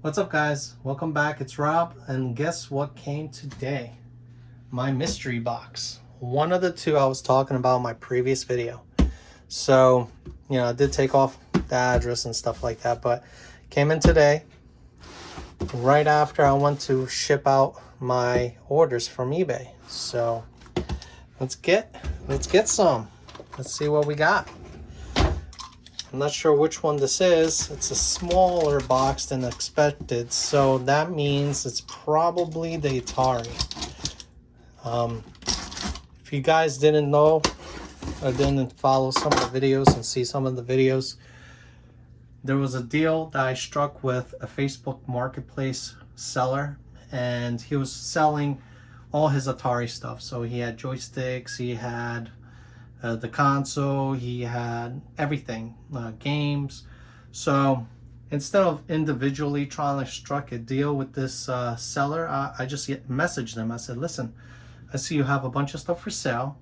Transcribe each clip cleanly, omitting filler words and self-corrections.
What's up, guys? Welcome back. It's Rob, and guess what came today? My mystery box. One of the two I was talking about in my previous video. So, I did take off the address and stuff like that, but came in today right after I went to ship out my orders from eBay. So, let's get some. Let's see what we got. I'm not sure which one this is. It's a smaller box than expected, so that means it's probably the Atari. If you guys didn't know or didn't follow some of the videos and see some of the videos, there was a deal that I struck with a Facebook marketplace seller, and he was selling all his Atari stuff. So he had joysticks, he had the console, he had everything, games. So instead of individually trying to strike a deal with this seller, I just messaged them. I said, listen, I see you have a bunch of stuff for sale.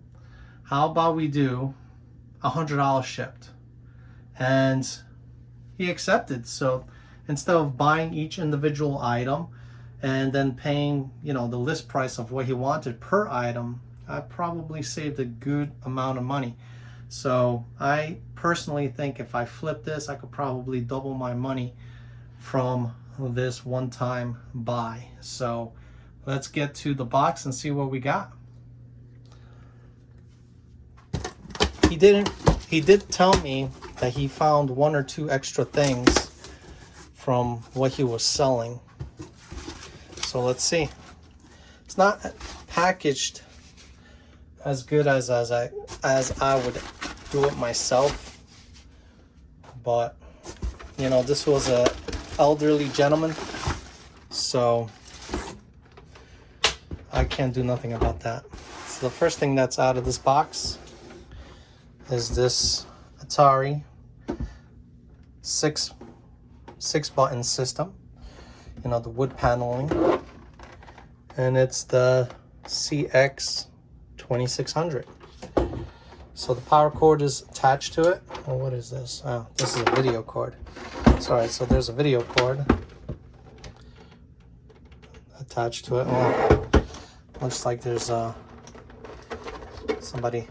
How about we do $100 shipped? And he accepted. So instead of buying each individual item and then paying, the list price of what he wanted per item, I probably saved a good amount of money. So I personally think if I flip this, I could probably double my money from this one-time buy. So let's get to the box and see what we got. He did tell me that he found one or two extra things from what he was selling. So let's see. It's not packaged as good as I would do it myself, but this was a elderly gentleman, so I can't do nothing about that. So the first thing that's out of this box is this Atari six button system, the wood paneling, and it's the CX 2600. So the power cord is attached to it. Oh, what is this? Oh, this is a video cord. Sorry, so there's a video cord attached to it. Oh, looks like there's somebody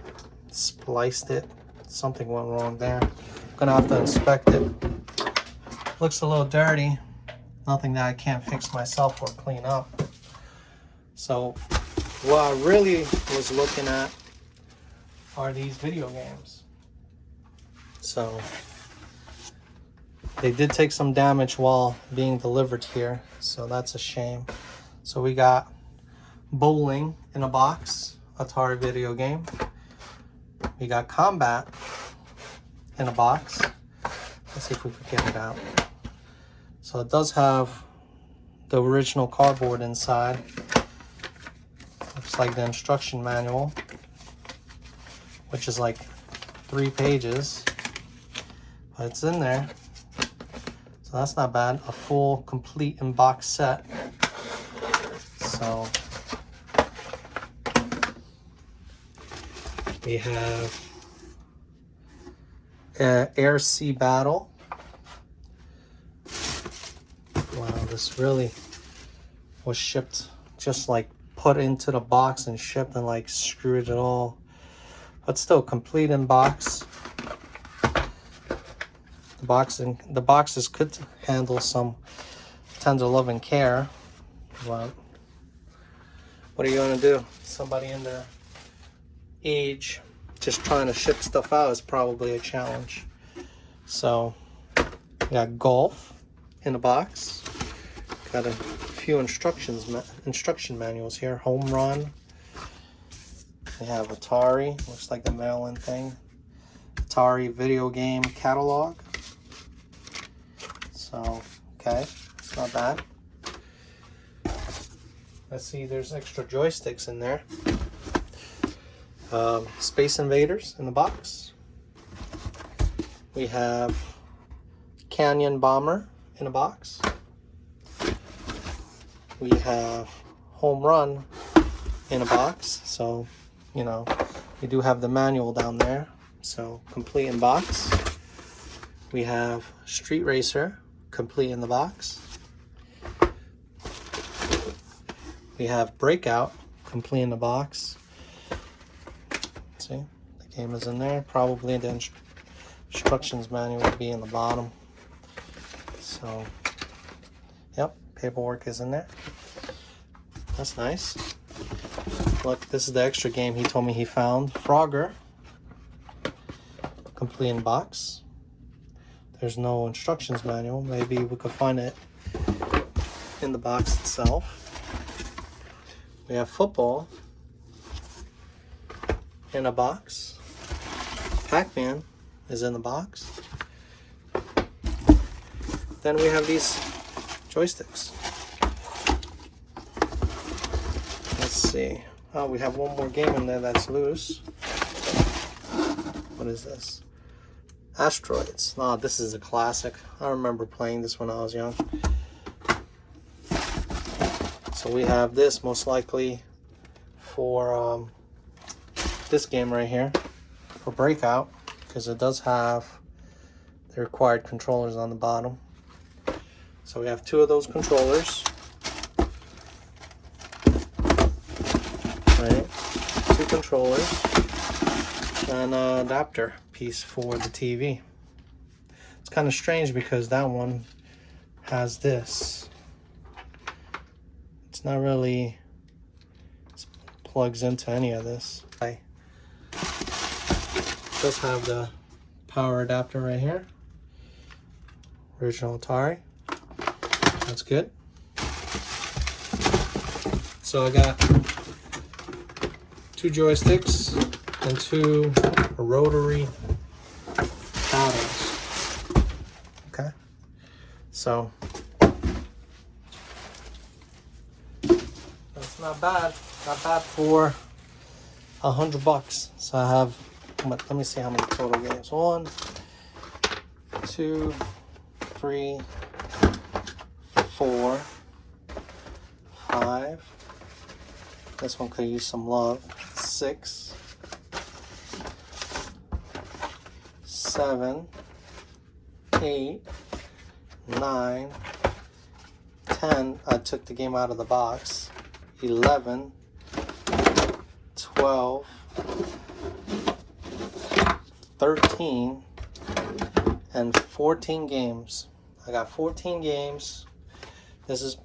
spliced it. Something went wrong there. I'm gonna have to inspect it. Looks a little dirty. Nothing that I can't fix myself or clean up. So what I really was looking at are these video games. So they did take some damage while being delivered here, so that's a shame. So we got Bowling in a box, Atari video game. We got Combat in a box. Let's see if we can get it out. So it does have the original cardboard inside. Looks like the instruction manual, which is like 3 pages, but it's in there, so that's not bad. A full, complete in-box set. So we have Air Sea Battle. Wow, this really was shipped, just like put into the box and shipped, and like screwed it all, but still complete in box. The boxes could handle some tender love and care, but what are you gonna do? Somebody in their age just trying to ship stuff out is probably a challenge. So we got Golf in a box. Got a few instruction manuals here. Home Run. We have Atari, looks like the Maryland thing. Atari video game catalog. So, okay, it's not bad. Let's see, there's extra joysticks in there. Space Invaders in the box. We have Canyon Bomber in a box. We have Home Run in a box. So, we do have the manual down there. So, complete in box. We have Street Racer, complete in the box. We have Breakout, complete in the box. See, the game is in there. Probably the instructions manual will be in the bottom. So, yep, paperwork is in there. That's nice. Look, this is the extra game he told me he found. Frogger, complete in box. There's no instructions manual. Maybe we could find it in the box itself. We have Football in a box. Pac-Man is in the box. Then we have these joysticks. Let's see. Oh, we have one more game in there that's loose. What is this? Asteroids. Oh, this is a classic. I remember playing this when I was young. So we have this most likely for this game right here, for Breakout, because it does have the required controllers on the bottom. So we have two of those controllers. Right, two controllers and an adapter piece for the TV. It's kind of strange because that one has this. It's not really plugs into any of this. It does have the power adapter right here. Original Atari. That's good. So I got two joysticks and two rotary paddles. Okay. So that's not bad. Not bad for $100. So I have, let me see how many total games. 1, 2, 3, 4, 5. This one could use some love. 6, 7, 8, 9, 10. I took the game out of the box. 11, 12, 13, and 14 games. I got 14 games. This is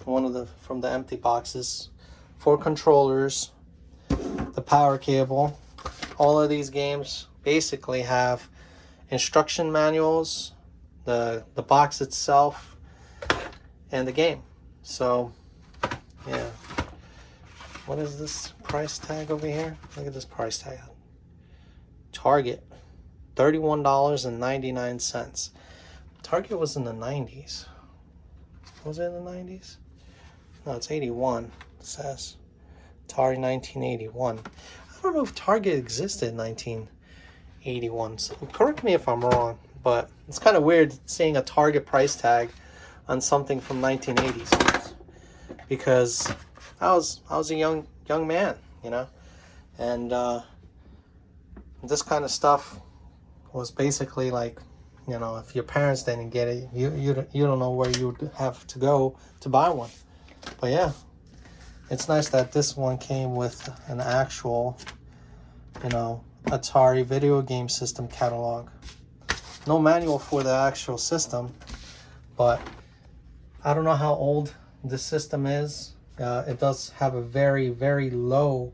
one of the from the empty boxes. 4 controllers, the power cable. All of these games basically have instruction manuals, the box itself, and the game. So yeah. What is this price tag over here? Look at this price tag. Target, $31.99. Target was in the 90s. Was it in the 90s? No, it's 81. It says Atari 1981. I don't know if Target existed in 1981. So correct me if I'm wrong, but it's kind of weird seeing a Target price tag on something from 1980s, because I was a young man, you know, and this kind of stuff was basically like, you know, if your parents didn't get it, you don't know where you would have to go to buy one. But yeah, it's nice that this one came with an actual, you know, Atari video game system catalog. No manual for the actual system, but I don't know how old this system is. It does have a very, very low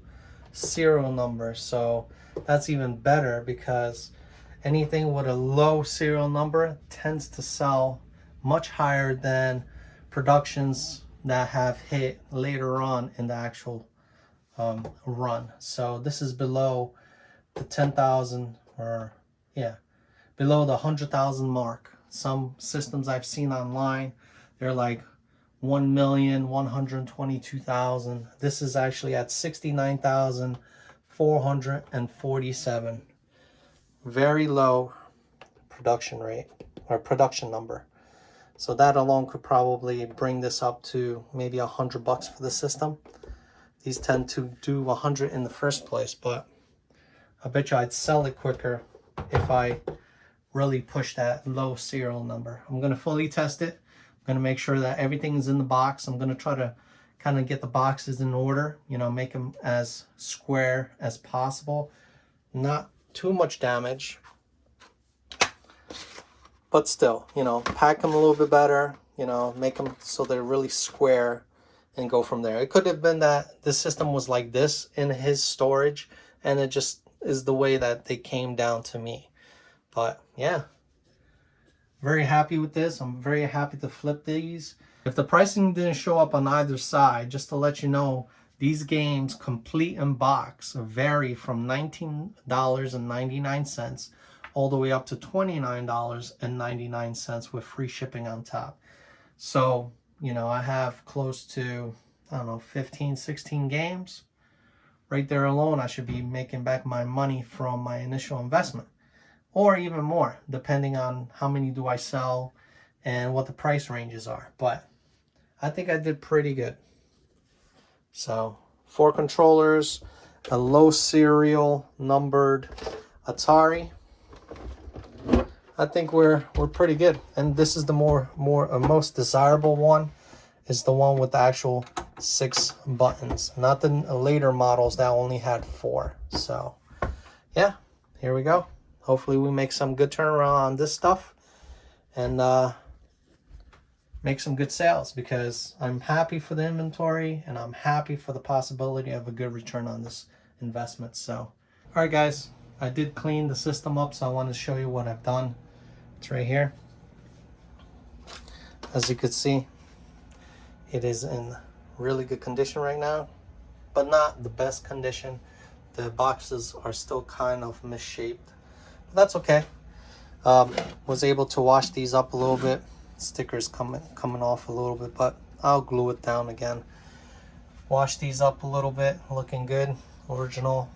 serial number, so that's even better, because anything with a low serial number tends to sell much higher than productions that have hit later on in the actual run. So this is below the 10,000, or yeah, below the 100,000 mark. Some systems I've seen online, they're like 1,122,000. This is actually at 69,447. Very low production rate, or production number. So that alone could probably bring this up to maybe $100 for the system. These tend to do 100 in the first place, but I bet you I'd sell it quicker if I really push that low serial number. I'm going to fully test it. I'm going to make sure that everything is in the box. I'm going to try to kind of get the boxes in order, you know, make them as square as possible. Not too much damage, but still, you know, pack them a little bit better, you know, make them so they're really square and go from there. It could have been that the system was like this in his storage and it just is the way that they came down to me. But yeah, very happy with this. I'm very happy to flip these. If the pricing didn't show up on either side, just to let you know, these games complete in box vary from $19.99 all the way up to $29.99 with free shipping on top. So, you know, I have close to, I don't know, 15, 16 games. Right there alone, I should be making back my money from my initial investment. Or even more, depending on how many do I sell and what the price ranges are. But I think I did pretty good. So, 4 controllers, a low serial numbered Atari. I think we're pretty good. And this is the most desirable one, is the one with the actual 6 buttons, not the later models that only had 4. So yeah, here we go. Hopefully we make some good turnaround on this stuff and make some good sales, because I'm happy for the inventory and I'm happy for the possibility of a good return on this investment. So all right guys, I did clean the system up, so I want to show you what I've done. It's right here. As you can see, it is in really good condition right now, but not the best condition. The boxes are still kind of misshaped, but that's okay. Was able to wash these up a little bit. Stickers coming off a little bit, but I'll glue it down again. Wash these up a little bit, looking good. Original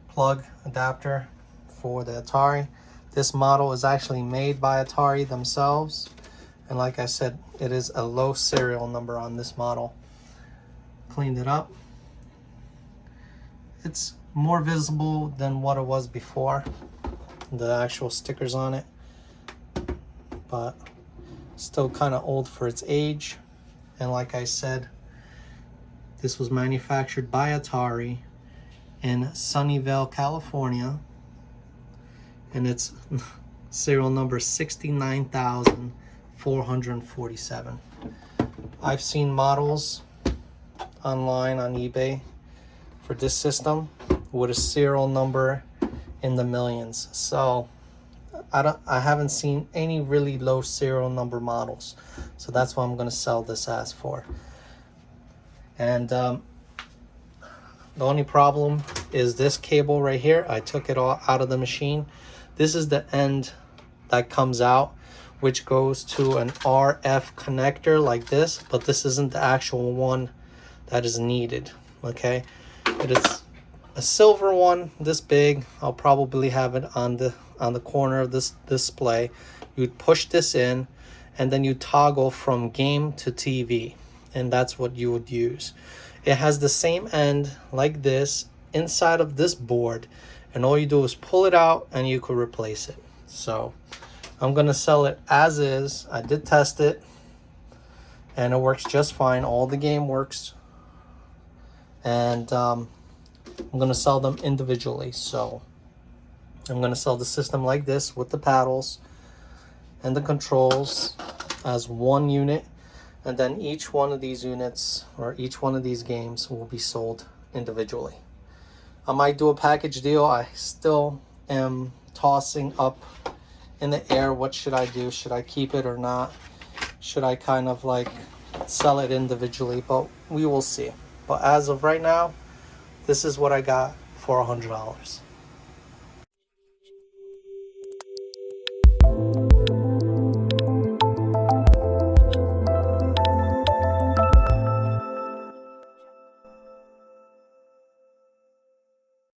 plug adapter for the Atari. This model is actually made by Atari themselves, and like I said, it is a low serial number on this model. Cleaned it up. It's more visible than what it was before, the actual stickers on it, but still kind of old for its age. And like I said, this was manufactured by Atari in Sunnyvale, California, and it's serial number 69,447. I've seen models online on eBay for this system with a serial number in the millions. So I haven't seen any really low serial number models. So that's what I'm going to sell this as for. And the only problem is this cable right here. I took it all out of the machine. This is the end that comes out, which goes to an RF connector like this, but this isn't the actual one that is needed. Okay, it is a silver one this big. I'll probably have it on the corner of this display. You'd push this in and then you toggle from game to TV, and that's what you would use. It has the same end like this inside of this board, and all you do is pull it out and you could replace it. So I'm gonna sell it as is. I did test it and it works just fine. All the game works, and I'm gonna sell them individually. So I'm gonna sell the system like this with the paddles and the controls as one unit, and then each one of these units or each one of these games will be sold individually. I might do a package deal. I still am tossing up in the air. What should I do? Should I keep it or not? Should I kind of like sell it individually? But we will see. But as of right now, this is what I got for $100.